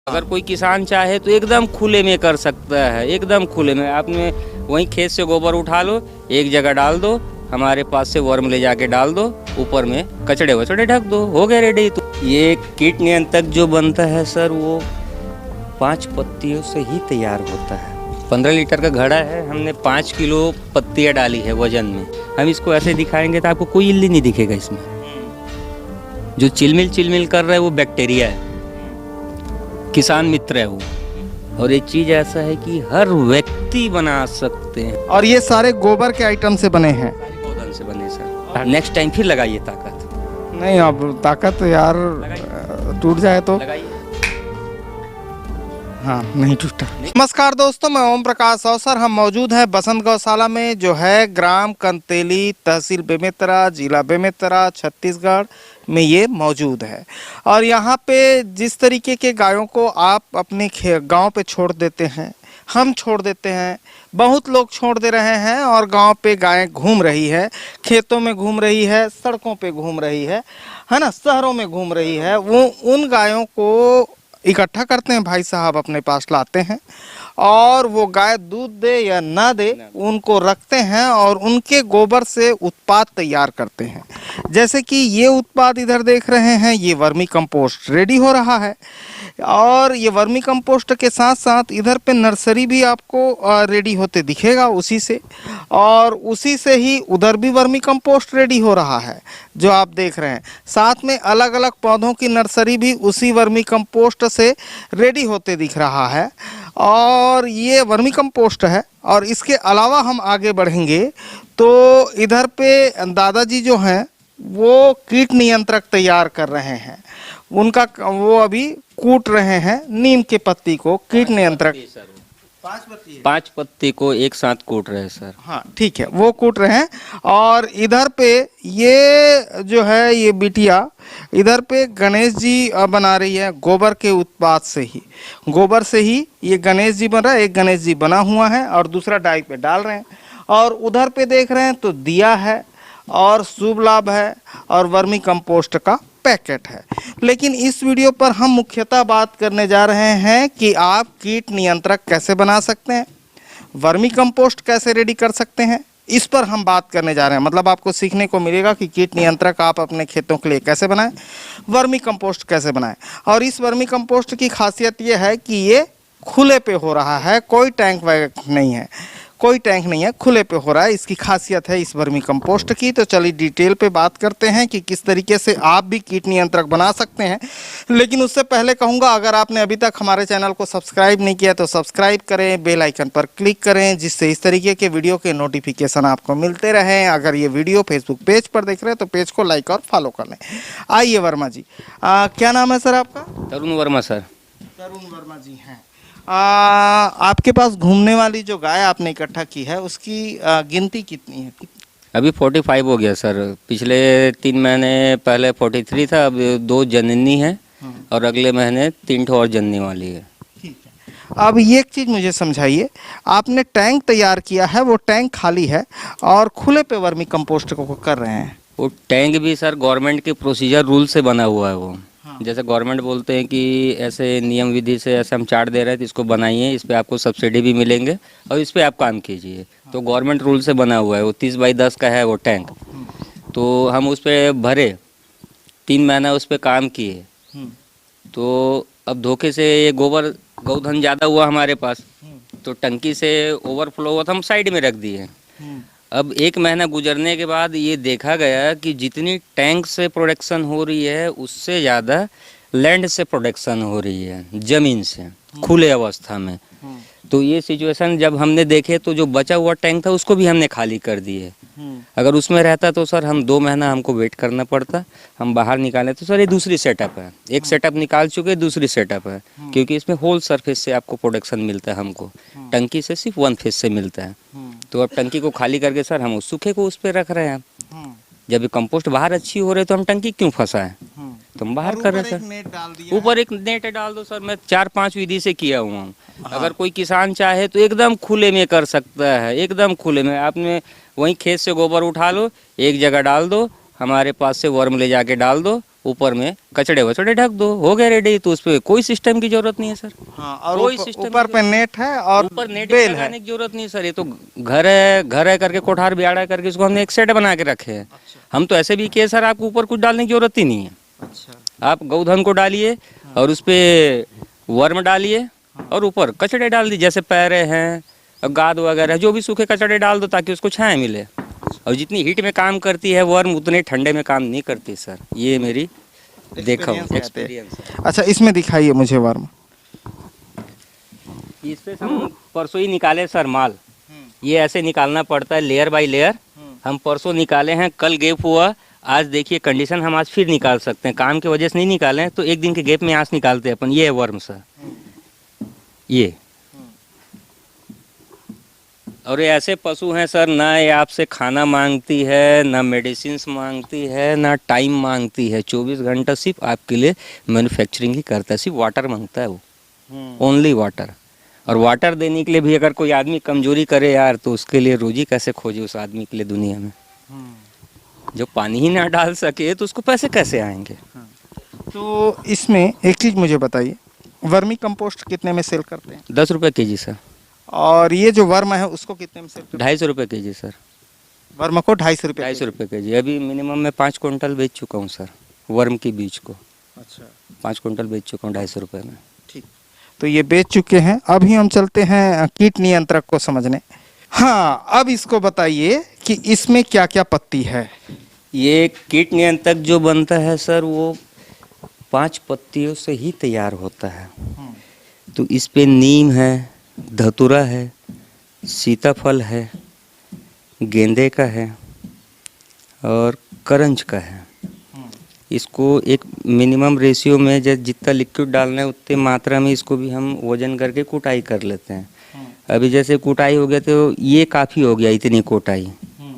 अगर कोई किसान चाहे तो एकदम खुले में कर सकता है, एकदम खुले में। आपने वहीं खेत से गोबर उठा लो, एक जगह डाल दो, हमारे पास से वर्म ले जाके डाल दो, ऊपर में कचड़े वचड़े ढक दो, हो गए रेडी। तो ये कीट नियंत्रक जो बनता है सर, वो 5 पत्तियों से ही तैयार होता है। 15 लीटर का घड़ा है, हमने 5 किलो पत्तियाँ डाली है वजन में। हम इसको ऐसे दिखाएंगे तो आपको कोई इल्ली नहीं दिखेगा इसमें। जो चिलमिल कर रहा है वो बैक्टीरिया है, किसान मित्र है वो। और एक चीज ऐसा है कि हर व्यक्ति बना सकते हैं। और ये सारे गोबर के आइटम से बने हैं? गोधन से बने सर। नेक्स्ट टाइम फिर लगाइए ताकत। नहीं, अब ताकत यार टूट जाए तो लगाइए। हाँ, नहीं टूटा। नमस्कार दोस्तों, मैं ओम प्रकाश अवसर। हम मौजूद हैं बसंत गौशाला में, जो है ग्राम कंतेली, तहसील बेमेतरा, जिला बेमेतरा, छत्तीसगढ़ में ये मौजूद है। और यहाँ पे जिस तरीके के गायों को आप अपने गांव पे छोड़ देते हैं, हम छोड़ देते हैं, बहुत लोग छोड़ दे रहे हैं, और गांव पे गायें घूम रही है, खेतों में घूम रही है, सड़कों पे घूम रही है ना, शहरों में घूम रही है। वो उन गायों को इकट्ठा करते हैं भाई साहब, अपने पास लाते हैं, और वो गाय दूध दे या ना दे उनको रखते हैं, और उनके गोबर से उत्पाद तैयार करते हैं। जैसे कि ये उत्पाद इधर देख रहे हैं, ये वर्मी कंपोस्ट रेडी हो रहा है। और ये वर्मी कंपोस्ट के साथ साथ इधर पे नर्सरी भी आपको रेडी होते दिखेगा उसी से, और उसी से ही उधर भी वर्मी कंपोस्ट रेडी हो रहा है जो आप देख रहे हैं। साथ में अलग अलग पौधों की नर्सरी भी उसी वर्मी कंपोस्ट से रेडी होते दिख रहा है। और ये वर्मी कंपोस्ट है। और इसके अलावा हम आगे बढ़ेंगे तो इधर पे दादाजी जो हैं वो कीट नियंत्रक तैयार कर रहे हैं। उनका वो अभी कूट रहे हैं नीम के पत्ती को, कीट नियंत्रक। 5 पत्ती को एक साथ कूट रहे हैं सर। हाँ ठीक है, वो कूट रहे हैं। और इधर पे ये जो है ये बिटिया इधर पे गणेश जी बना रही है गोबर के उत्पाद से ही। गोबर से ही ये गणेश जी बन रहा है। एक गणेश जी बना हुआ है और दूसरा डाई पे डाल रहे हैं। और उधर पे देख रहे हैं तो दिया है, और शुभ लाभ है, और वर्मी कंपोस्ट का पैकेट है। लेकिन इस वीडियो पर हम मुख्यतः बात करने जा रहे हैं कि आप कीट नियंत्रक कैसे बना सकते हैं, वर्मी कंपोस्ट कैसे रेडी कर सकते हैं, इस पर हम बात करने जा रहे हैं। मतलब आपको सीखने को मिलेगा कि कीट नियंत्रक आप अपने खेतों के लिए कैसे बनाएं, वर्मी कंपोस्ट कैसे बनाएं। और इस वर्मी कंपोस्ट की खासियत ये है कि ये खुले पे हो रहा है, कोई टैंक वैंक नहीं है, कोई टैंक नहीं है, खुले पे हो रहा है। इसकी खासियत है इस वर्मी कंपोस्ट की। तो चलिए डिटेल पे बात करते हैं कि किस तरीके से आप भी कीट नियंत्रक बना सकते हैं। लेकिन उससे पहले कहूँगा, अगर आपने अभी तक हमारे चैनल को सब्सक्राइब नहीं किया तो सब्सक्राइब करें, बेल आइकन पर क्लिक करें, जिससे इस तरीके के वीडियो के नोटिफिकेशन आपको मिलते रहें। अगर ये वीडियो फेसबुक पेज पर देख रहे हैं तो पेज को लाइक और फॉलो कर लें। आइए वर्मा जी, क्या नाम है सर आपका? तरुण वर्मा सर। तरुण वर्मा जी हैं। आपके पास घूमने वाली जो गाय आपने इकट्ठा की है उसकी गिनती कितनी है? अभी 45 हो गया सर। पिछले 3 महीने पहले 43 था, अब 2 जननी है, और अगले महीने 3 ठो और जननी वाली है। ठीक है। अब ये एक चीज़ मुझे समझाइए, आपने टैंक तैयार किया है, वो टैंक खाली है और खुले पे वर्मी कंपोस्ट को कर रहे हैं। वो टैंक भी सर गवर्नमेंट के प्रोसीजर रूल से बना हुआ है वो। जैसे गवर्नमेंट बोलते हैं कि ऐसे नियम विधि से ऐसे हम चार्ट दे रहे हैं तो इसको बनाइए, इस पे आपको सब्सिडी भी मिलेंगे और इस पे आप काम कीजिए। तो गवर्नमेंट रूल से बना हुआ है वो। 30 बाई 10 का है वो टैंक। तो हम उस पर भरे, 3 महीना उस पर काम किए। तो अब धोखे से ये गोबर गौधन ज़्यादा हुआ हमारे पास, तो टंकी से ओवरफ्लो हुआ तो हम साइड में रख दिए। अब 1 महीना गुजरने के बाद ये देखा गया कि जितनी टैंक से प्रोडक्शन हो रही है उससे ज़्यादा लैंड से प्रोडक्शन हो रही है, ज़मीन से, खुले अवस्था में। तो ये सिचुएशन जब हमने देखे तो जो बचा हुआ टैंक था उसको भी हमने खाली कर दिए। अगर उसमें रहता तो सर हम 2 महीना हमको वेट करना पड़ता, हम बाहर निकाले। तो सर ये दूसरी सेटअप है, एक सेटअप निकाल चुके, दूसरी सेटअप है, क्योंकि इसमें होल सरफेस से आपको प्रोडक्शन मिलता है, हमको टंकी से सिर्फ 1 फेस से मिलता है। तो अब टंकी को खाली करके सर हम उस सूखे को उस पर रख रहे हैं। जब ये कंपोस्ट बाहर अच्छी हो रही है तो हम टंकी क्यों फंसाएं, तो हम बाहर कर रहे हैं सर। ऊपर एक नेट डाल दो सर। मैं 4-5 विधि से किया हुआ हूँ। अगर कोई किसान चाहे तो एकदम खुले में कर सकता है, एकदम खुले में। आपने वहीं खेत से गोबर उठा लो, एक जगह डाल दो, हमारे पास से वर्म ले जाके डाल दो, ऊपर में कचड़े वचड़े ढक दो, हो गया रेडी। तो उस पर कोई सिस्टम की जरूरत नहीं है सर। हाँ, और कोई ऊपर सिस्टम ऊपर पे नेट है और ऊपर नेट बेल है। लगाने की जरूरत नहीं सर। ये तो घर है करके कोठार बिहाड़ा करके इसको हमने एक सेट बना के रखे हैं। हम तो ऐसे भी किए सर, आपको ऊपर कुछ डालने की जरूरत ही नहीं है। अच्छा, आप गौधन को डालिए और उस पे वर्म डालिए और ऊपर कचड़े डाल दीजिए, जैसे पैरे हैं और गाद वगैरह, जो भी सूखे कचड़े डाल दो ताकि उसको छाया मिले। और जितनी हीट में काम करती है वर्म, उतने ठंडे में काम नहीं करती सर। ये मेरी देखा एक्सपीरियंस है। अच्छा, इसमें दिखाइए मुझे वर्म। इससे हम परसों ही निकाले सर माल। ये ऐसे निकालना पड़ता है लेयर बाय लेयर। हम परसों निकाले हैं, कल गैप हुआ, आज देखिए कंडीशन, हम आज फिर निकाल सकते हैं। काम की वजह से नहीं निकाले हैं तो एक दिन के गैप में आज निकालते हैं अपन। ये है वर्म सर, ये। और ये ऐसे पशु हैं सर, ना ये आपसे खाना मांगती है, ना मेडिसिन मांगती है, ना टाइम मांगती है। 24 घंटा सिर्फ आपके लिए मैन्युफैक्चरिंग ही करता है, सिर्फ वाटर मांगता है वो, ओनली वाटर। और वाटर देने के लिए भी अगर कोई आदमी कमजोरी करे यार, तो उसके लिए रोजी कैसे खोजे उस आदमी के लिए दुनिया में। जो पानी ही ना डाल सके तो उसको पैसे कैसे आएंगे। तो इसमें एक चीज़ मुझे बताइए, वर्मी कंपोस्ट कितने में सेल करते हैं? 10 रुपये के जी सर। और ये जो वर्म है उसको कितने में सेल करते हैं? 250 रुपये के जी सर। वर्म को 250 रुपये। 250 रुपये के जी। अभी मिनिमम मैं 5 क्विंटल बेच चुका हूँ सर, वर्म की बीज को। अच्छा, 5 क्विंटल बेच चुका हूँ 250 रुपये में। ठीक। तो ये बेच चुके हैं। अभी हम चलते हैं कीट नियंत्रक को समझने। हाँ, अब इसको बताइए कि इसमें क्या क्या पत्ती है? ये कीट नियंत्रक जो बनता है सर, वो 5 पत्तियों से ही तैयार होता है। तो इस पे नीम है, धतूरा है, सीताफल है, गेंदे का है और करंज का है। इसको एक मिनिमम रेशियो में जितना लिक्विड डालना है उतनी मात्रा में इसको भी हम वजन करके कुटाई कर लेते हैं। अभी जैसे कुटाई हो गया तो ये काफ़ी हो गया, इतनी कुटाई।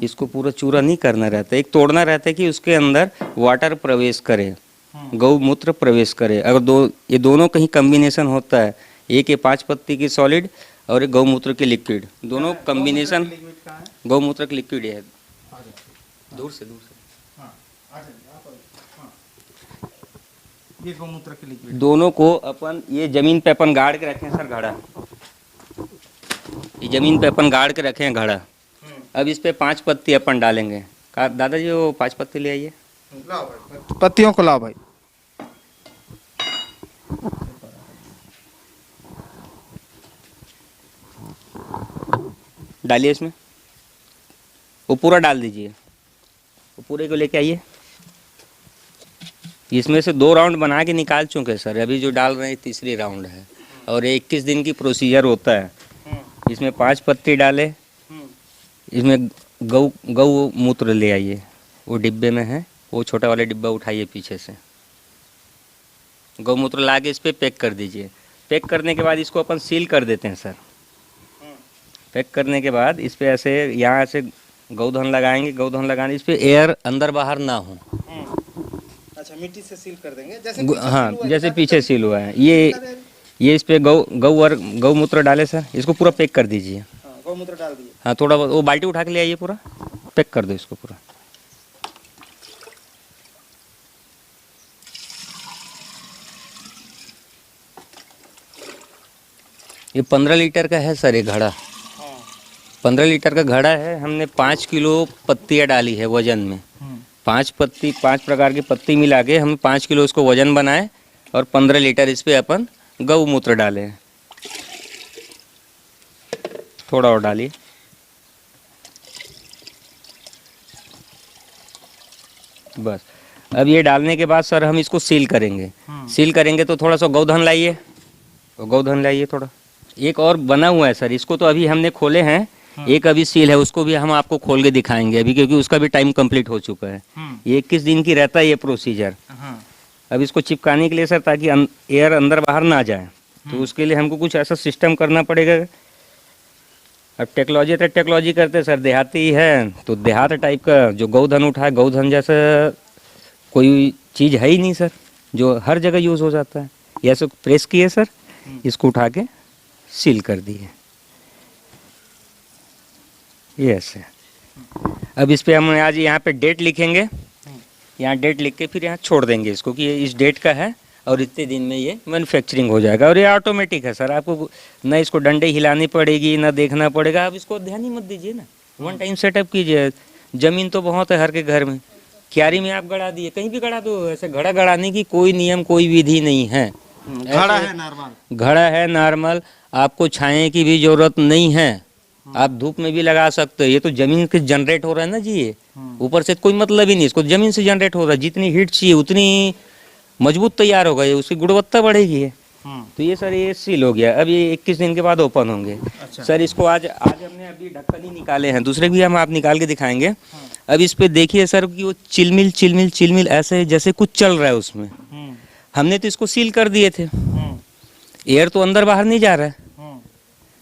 इसको पूरा चूरा नहीं करना रहता, एक तोड़ना रहता है कि उसके अंदर वाटर प्रवेश करे, गौमूत्र प्रवेश करे। अगर ये दोनों कहीं कम्बिनेशन होता है, एक ये 5 पत्ती की सॉलिड और एक गौमूत्र की लिक्विड, दोनों कम्बिनेशन, गौमूत्र की लिक्विड है। दूर से ये गौमूत्र की लिक्विड। दोनों को अपन ये जमीन पे अपन गाड़ के रखे हैं सर, घड़ा। ये जमीन पे अपन गाड़ के रखे हैं घड़ा। अब इस पे 5 पत्ती अपन डालेंगे। दादाजी वो 5 पत्ती ले आइए। लाओ भाई, पत्तियों को लाओ भाई। डालिए इसमें, वो पूरा डाल दीजिए, वो पूरे को लेके आइए। इसमें से 2 राउंड बना के निकाल चुके सर, अभी जो डाल रहे हैं तीसरी राउंड है। और 21 दिन की प्रोसीजर होता है। इसमें 5 पत्ती डाले, इसमें गौ मूत्र ले आइए, वो डिब्बे में है, वो छोटा वाला डिब्बा उठाइए पीछे से। गौमूत्र ला के इस पर पैक कर दीजिए। पैक करने के बाद इसको अपन सील कर देते हैं सर। पैक करने के बाद इस पे ऐसे यहाँ से गौधन लगाएंगे। गौधन लगाने इस पे एयर अंदर बाहर ना हो। अच्छा, मिट्टी से सील कर देंगे जैसे हाँ, जैसे पीछे सील हुआ है। ये इस पे गौमूत्र डाले सर, इसको पूरा पैक कर दीजिए। गौमूत्र डाल दिए। हाँ, थोड़ा बहुत वो बाल्टी उठा के ले आइए, पूरा पैक कर दो इसको पूरा। ये 15 लीटर का है सर, ये घड़ा 15 लीटर का घड़ा है। हमने 5 किलो पत्तियाँ डाली है वजन में। 5 पत्ती, 5 प्रकार की पत्ती मिला के हम 5 किलो इसको वजन बनाए और 15 लीटर इस पे अपन गौमूत्र डाले हैं। थोड़ा और डालिए। बस, अब ये डालने के बाद सर हम इसको सील करेंगे। सील करेंगे तो थोड़ा सा गौधन लाइए, गौधन लाइए थोड़ा। एक और बना हुआ है सर, इसको तो अभी हमने खोले हैं। एक अभी सील है, उसको भी हम आपको खोल के दिखाएंगे अभी, क्योंकि उसका भी टाइम कंप्लीट हो चुका है। ये 21 दिन की रहता है ये प्रोसीजर। अब इसको चिपकाने के लिए सर, ताकि एयर अंदर बाहर ना जाए, तो उसके लिए हमको कुछ ऐसा सिस्टम करना पड़ेगा। अब टेक्नोलॉजी तो टेक्नोलॉजी करते सर, देहाती है तो देहात टाइप का जो गौधन उठाए, गौधन जैसा कोई चीज़ है ही नहीं सर जो हर जगह यूज़ हो जाता है। ये ऐसे प्रेस किए सर, इसको उठा के सील कर दिए, ये ऐसे। अब इस पे हम आज यहाँ पे डेट लिखेंगे यहाँ डेट लिख के फिर यहाँ छोड़ देंगे इसको कि ये इस डेट का है और इतने दिन में ये मैन्युफैक्चरिंग हो जाएगा। और ये ऑटोमेटिक है सर, आपको ना इसको डंडे हिलानी पड़ेगी ना देखना पड़ेगा। आप इसको ध्यान ही मत दीजिए ना, वन टाइम सेटअप कीजिए। ज़मीन तो बहुत है हर के घर में, क्यारी में आप गड़ा दिए, कहीं भी गड़ा दो। ऐसे घड़ा गड़ाने की कोई नियम कोई विधि नहीं है। घड़ा है नॉर्मल, घड़ा है नॉर्मल, आपको छाए की भी जरूरत नहीं है। आप धूप में भी लगा सकते हो। ये तो जमीन से जनरेट हो रहा है ना जी, ये ऊपर से कोई मतलब ही नहीं, इसको जमीन से जनरेट हो रहा है। जितनी हीट चाहिए उतनी मजबूत तैयार होगा, ये उसकी गुणवत्ता बढ़ेगी है। तो ये सर ये सील हो गया। अब ये 21 दिन के बाद ओपन होंगे। अच्छा। सर इसको आज हमने अभी ढक्कन ही निकाले हैं, दूसरे भी हम आप निकाल के दिखाएंगे। अब इस पे देखिए सर कि वो चिलमिल चिलमिल चिलमिल ऐसे जैसे कुछ चल रहा है उसमें। हमने तो इसको सील कर दिए थे, एयर तो अंदर बाहर नहीं जा रहा है।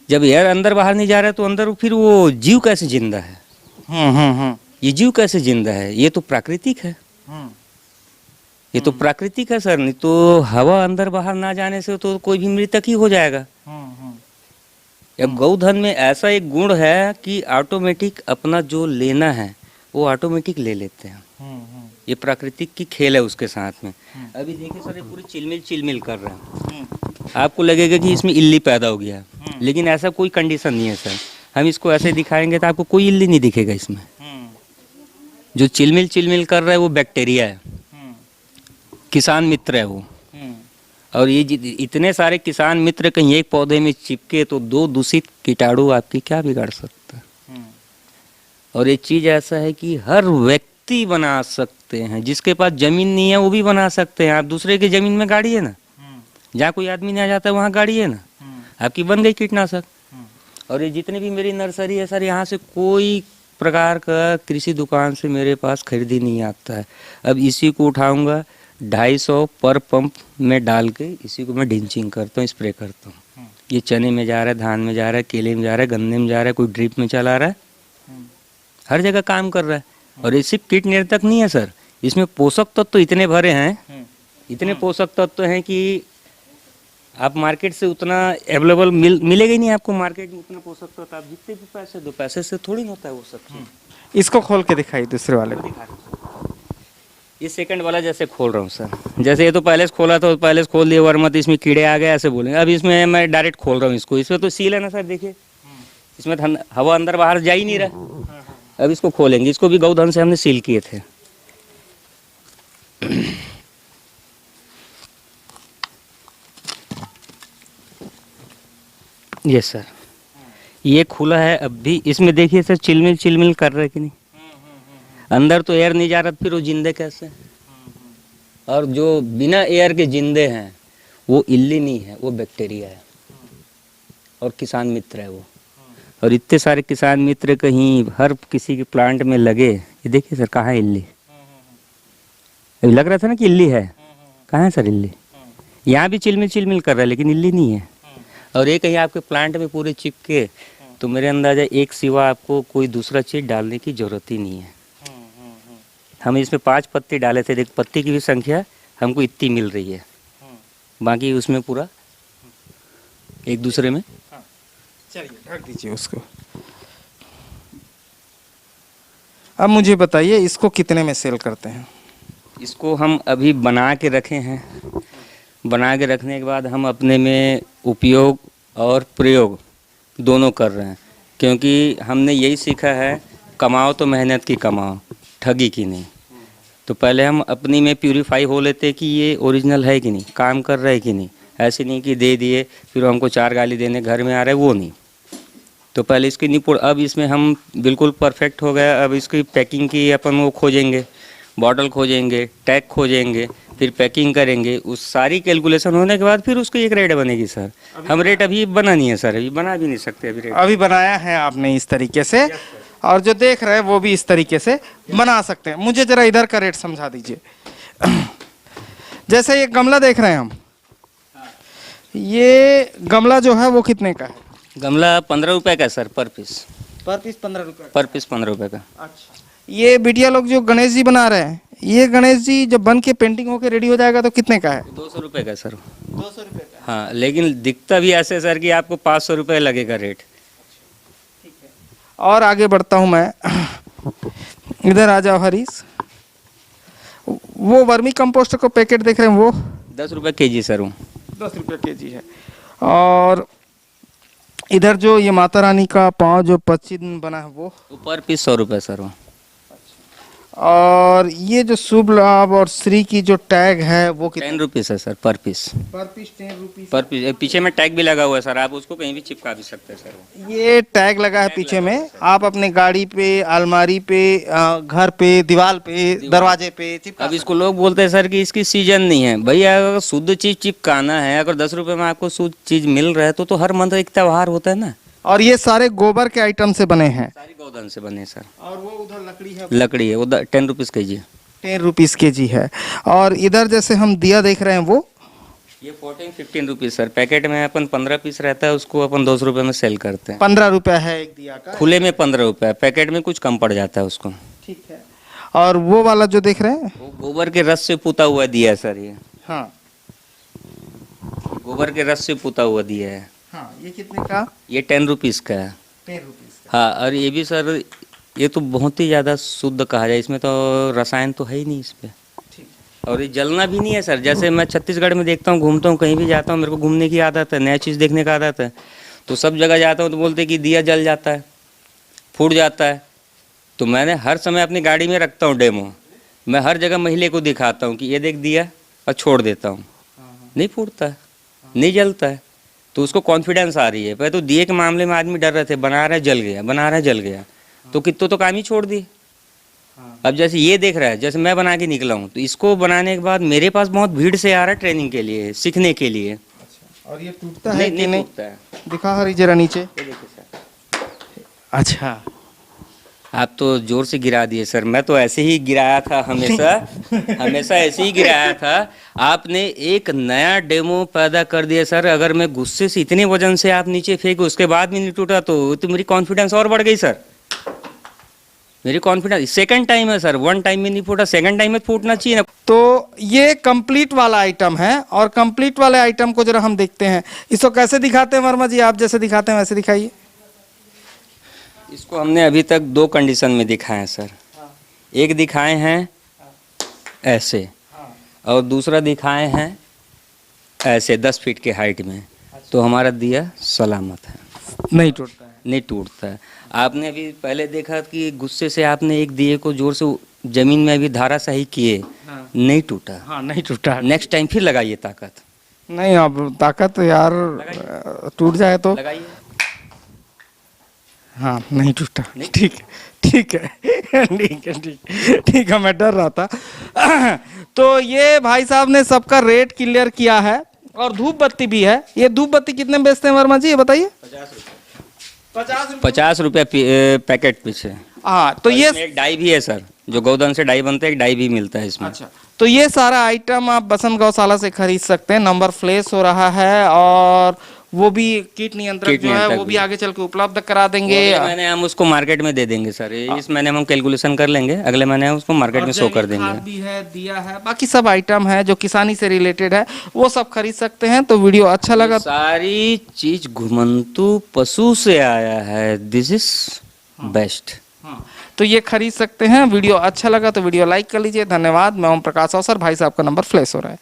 जब एयर अंदर बाहर नहीं जा रहा है तो अंदर फिर वो जीव कैसे जिंदा है? ये जीव कैसे जिंदा है? ये तो प्राकृतिक है, ये तो प्राकृतिक है सर। नहीं तो हवा अंदर बाहर ना जाने से तो कोई भी मृतक ही हो जाएगा। अब गौधन में ऐसा एक गुण है कि ऑटोमेटिक अपना जो लेना है वो ऑटोमेटिक ले लेते हैं। ये प्राकृतिक की खेल है उसके साथ में। अभी देखिए सर ये पूरी चिलमिल चिलमिल कर रहा है। आपको लगेगा कि इसमें इल्ली पैदा हो गया, लेकिन ऐसा कोई कंडीशन नहीं है सर। हम इसको ऐसे दिखाएंगे तो आपको कोई इल्ली नहीं दिखेगा इसमें। जो चिलमिल चिलमिल कर रहा है वो बैक्टीरिया है, किसान मित्र है वो। और ये इतने सारे किसान मित्र कहीं एक पौधे में चिपके तो 2 दूषित कीटाणु आपकी क्या बिगाड़ सकता है। और ये चीज़ ऐसा है कि हर व्यक्ति बना सकते हैं, जिसके पास जमीन नहीं है वो भी बना सकते हैं। आप दूसरे की जमीन में गाड़िए ना, जहाँ कोई आदमी नहीं आ जाता वहाँ गाड़िए ना, आपकी बन गई कीटनाशक। और ये जितने भी मेरी नर्सरी है सर, यहाँ से कोई प्रकार का कृषि दुकान से मेरे पास खरीदी नहीं आता है। अब इसी को उठाऊंगा 250 पर पंप में डाल के इसी को मैं ड्रिंचिंग करता हूँ, स्प्रे करता हूँ। ये चने में जा रहा है, धान में जा रहा है, केले में जा रहा है, गन्ने में जा रहा है, कोई ड्रिप में चला रहा है, हर जगह काम कर रहा है। और ये सिर्फ कीट नियंत्रक नहीं है सर, इसमें पोषक तत्व तो इतने भरे हैं, इतने पोषक तत्व हैं कि आप मार्केट से उतना अवेलेबल मिलेगा ही नहीं आपको। मार्केट में उतना पोषक तत्व आप जितने भी पैसे दो, पैसे से थोड़ी ना होता है वो सब चीज़। इसको खोल के दिखाई दूसरे वाले को। ये सेकंड वाला जैसे खोल रहा हूँ सर, जैसे ये तो पहले से खोला था, पहले से खोल दिया वर्मत, इसमें कीड़े आ गए ऐसे बोलेंगे। अब इसमें मैं डायरेक्ट खोल रहा हूँ इसको, इसमें तो सील है ना सर, देखिए इसमें हवा अंदर बाहर जा ही नहीं रहा। अब इसको खोलेंगे, इसको भी गौधन से हमने सील किए थे। ये सर ये खुला है अब भी, इसमें देखिए सर चिलमिल चिलमिल कर रहा है कि नहीं। अंदर तो एयर नहीं जा रहा, फिर वो जिंदे कैसे? और जो बिना एयर के जिंदे हैं वो इल्ली नहीं है, वो बैक्टीरिया है और किसान मित्र है वो। और इतने सारे किसान मित्र कहीं हर किसी के प्लांट में लगे। ये देखिए सर कहाँ है इल्ली? अभी लग रहा था ना कि इल्ली है, कहाँ है सर इल्ली? यहाँ भी चिलमिल चिलमिल कर रहा है लेकिन इल्ली नहीं है। और ये कहीं आपके प्लांट में पूरे चिपके तो मेरे अंदाजा एक सिवा आपको कोई दूसरा चीज़ डालने की ज़रूरत ही नहीं है। हम इसमें 5 पत्ती डाले थे, देख पत्ती की भी संख्या हमको इतनी मिल रही है, बाकी उसमें पूरा एक दूसरे में। चलिए ढक दीजिए उसको। अब मुझे बताइए इसको कितने में सेल करते हैं? इसको हम अभी बना के रखे हैं, बना के रखने के बाद हम अपने में उपयोग और प्रयोग दोनों कर रहे हैं। क्योंकि हमने यही सीखा है, कमाओ तो मेहनत की कमाओ, ठगी की नहीं। तो पहले हम अपनी में प्यूरीफाई हो लेते कि ये ओरिजिनल है कि नहीं, काम कर रहा है कि नहीं। ऐसे नहीं कि दे दिए फिर हमको 4 गाली देने घर में आ रहा है, वो नहीं। तो पहले इसकी निपुण, अब इसमें हम बिल्कुल परफेक्ट हो गया। अब इसकी पैकिंग की अपन वो खोजेंगे, बॉटल खोजेंगे, टैग खोजेंगे, फिर पैकिंग करेंगे। उस सारी कैलकुलेशन होने के बाद फिर उसकी एक रेट बनेगी सर। हम रेट अभी बना नहीं है सर, अभी बना भी नहीं सकते अभी रेट। अभी बनाया है आपने इस तरीके से, और जो देख रहे हैं वो भी इस तरीके से बना सकते हैं। मुझे जरा इधर का रेट समझा दीजिए। जैसे ये गमला देख रहे हैं हम, ये गमला जो है वो कितने का है? गमला 15 रुपए का सर पर पीस। पर पीस 15 रुपए? पर पीस 15 रुपए का। अच्छा, ये बिटिया लोग जो गणेश जी बना रहे हैं, ये गणेश जी जब बन के पेंटिंग होके रेडी हो जाएगा तो कितने का है? 200 रुपए का सर। 200 रुपए का? हाँ, लेकिन दिखता भी ऐसे सर कि आपको 500 रुपए लगेगा रेट। और आगे बढ़ता हूँ मैं, इधर आ जाओ हरीश। वो वर्मी कंपोस्ट को पैकेट देख रहे हैं वो 10 रुपये kg सर वो। 10 रुपये केजी है। और इधर जो ये माता रानी का पाँव जो 25 दिन बना है वो, तो पर पीस 100 रुपये सर वो। और ये जो शुभ लाभ और श्री की जो टैग है वो 10 रुपीज़ है सर पर पीस। पर पीस 10 रुपीज। पर पीस पीछे में टैग भी लगा हुआ है सर, आप उसको कहीं भी चिपका भी सकते हैं सर वो। ये टैग लगा है पीछे में, आप अपने गाड़ी पे, अलमारी पे, घर पे, दीवार पे, दरवाजे पे चिपका अब इसको लोग बोलते हैं सर कि इसकी सीजन नहीं है। भैया अगर शुद्ध चीज़ चिपकाना है, अगर 10 रुपये में आपको शुद्ध चीज़ मिल रहा है तो हर मंथ एक त्यौहार होता है ना। और ये सारे गोबर के आइटम से बने हैं। सारी गौधन से बने सर। और वो उधर लकड़ी है, लकड़ी है वो 10 रुपीज़ kg। 10 रुपीज केजी है। और इधर जैसे हम दिया देख रहे हैं वो, ये 15 रुपीज़ सर। पैकेट में अपन 15 पीस रहता है, उसको अपन 200 रुपये में सेल करते हैं। 15 रुपया है एक दिया का। खुले में 15 रुपये, पैकेट में कुछ कम पड़ जाता है उसको। ठीक है। और वो वाला जो देख रहे हैं, वो गोबर के रस से पुता हुआ दिया है सर। ये हाँ गोबर के रस से पुता हुआ दिया है। हाँ, ये कितने का? ये 10 रुपीज़ का है। 10 रुपीज का। हाँ, और ये भी सर, ये तो बहुत ही ज़्यादा शुद्ध कहा जाए, इसमें तो रसायन तो है ही नहीं इस पे। ठीक। और ये जलना भी नहीं है सर। जैसे मैं छत्तीसगढ़ में देखता हूँ, घूमता हूँ, कहीं भी जाता हूँ, मेरे को घूमने की आदत है, नया चीज़ देखने का आदत है। तो सब जगह जाता हूँ तो बोलते हैं कि दिया जल जाता है, फूट जाता है। तो मैंने हर समय अपनी गाड़ी में रखता हूँ डेमो। मैं हर जगह महिला को दिखाता हूँ कि ये देख दिया, और छोड़ देता हूँ, नहीं फूटता है, नहीं जलता है। तो उसको कॉन्फिडेंस आ रही है। पहले तो दिए के मामले में आदमी डर रहे थे, बना रहा है जल गया, बना रहा है जल गया, तो कितनों तो काम ही छोड़ दिए। अब जैसे ये देख रहा है, जैसे मैं बना के निकला हूँ, तो इसको बनाने के बाद मेरे पास बहुत भीड़ से आ रहा है ट्रेनिंग के लिए, सीखने के लिए। अच्छा। और ये टूटता है कि नहीं? टूटता है। दिखा हरी जरा नीचे। ये देखिए सर। अच्छा, आप तो जोर से गिरा दिए सर। मैं तो ऐसे ही गिराया था हमेशा। हमेशा ऐसे ही गिराया था। आपने एक नया डेमो पैदा कर दिया सर। अगर मैं गुस्से से इतने वजन से आप नीचे फेंके, उसके बाद भी नहीं टूटा, तो मेरी कॉन्फिडेंस और बढ़ गई सर। मेरी कॉन्फिडेंस सेकंड टाइम है सर, वन टाइम में नहीं फूटा, सेकंड टाइम में फूटना चाहिए ना। तो ये कंप्लीट वाला आइटम है। और कंप्लीट वाले आइटम को जरा हम देखते हैं, इसको कैसे दिखाते हैं वर्मा जी? आप जैसे दिखाते हैं वैसे दिखाइए। इसको हमने अभी तक 2 कंडीशन में दिखाए हैं सर। एक दिखाए हैं ऐसे, और दूसरा दिखाए हैं ऐसे 10 फीट के हाइट में। तो हमारा दिया सलामत है, नहीं टूटता है। नहीं टूटता है। आपने अभी पहले देखा कि गुस्से से आपने एक दिए को जोर से जमीन में अभी धाराशाही किए, नहीं टूटा। हाँ, नहीं टूटा। नेक्स्ट टाइम फिर लगाइए ताकत। नहीं, अब ताकत यार टूट जाए तो। लगाइए। हाँ, नहीं टूटा। ठीक है, ठीक है, ठीक है, ठीक है। मैं डर रहा था। तो ये भाई साहब ने सबका रेट क्लियर किया है। और धूप बत्ती भी है। ये धूप बत्ती कितने में बेचते हैं वर्मा जी, ये बताइए? 50 रुपये पैकेट पीछे। हाँ, तो ये एक डाई भी है सर, जो गौधन से डाई बनता है, एक डाई भी मिलता है इसमें। अच्छा, तो ये सारा आइटम आप बसंत गौशाला से खरीद सकते हैं। नंबर फ्लैश हो रहा है। और वो भी कीट नियंत्रक जो है वो भी आगे चल के उपलब्ध करा देंगे। अगले महीने हम उसको मार्केट में दे देंगे सर। इस महीने हम कैलकुलेशन कर लेंगे, अगले महीने हम उसको मार्केट में शो कर देंगे। खाद भी है, दिया है, बाकी सब आइटम है जो किसानी से रिलेटेड है, वो सब खरीद सकते हैं। तो वीडियो अच्छा लगा, सारी चीज घुमंतु पशु से आया है। This is best. तो ये खरीद सकते हैं। वीडियो अच्छा लगा तो वीडियो लाइक कर लीजिए। धन्यवाद। मैं ओम प्रकाश अवसर, भाई साहब का नंबर फ्लैश हो रहा है।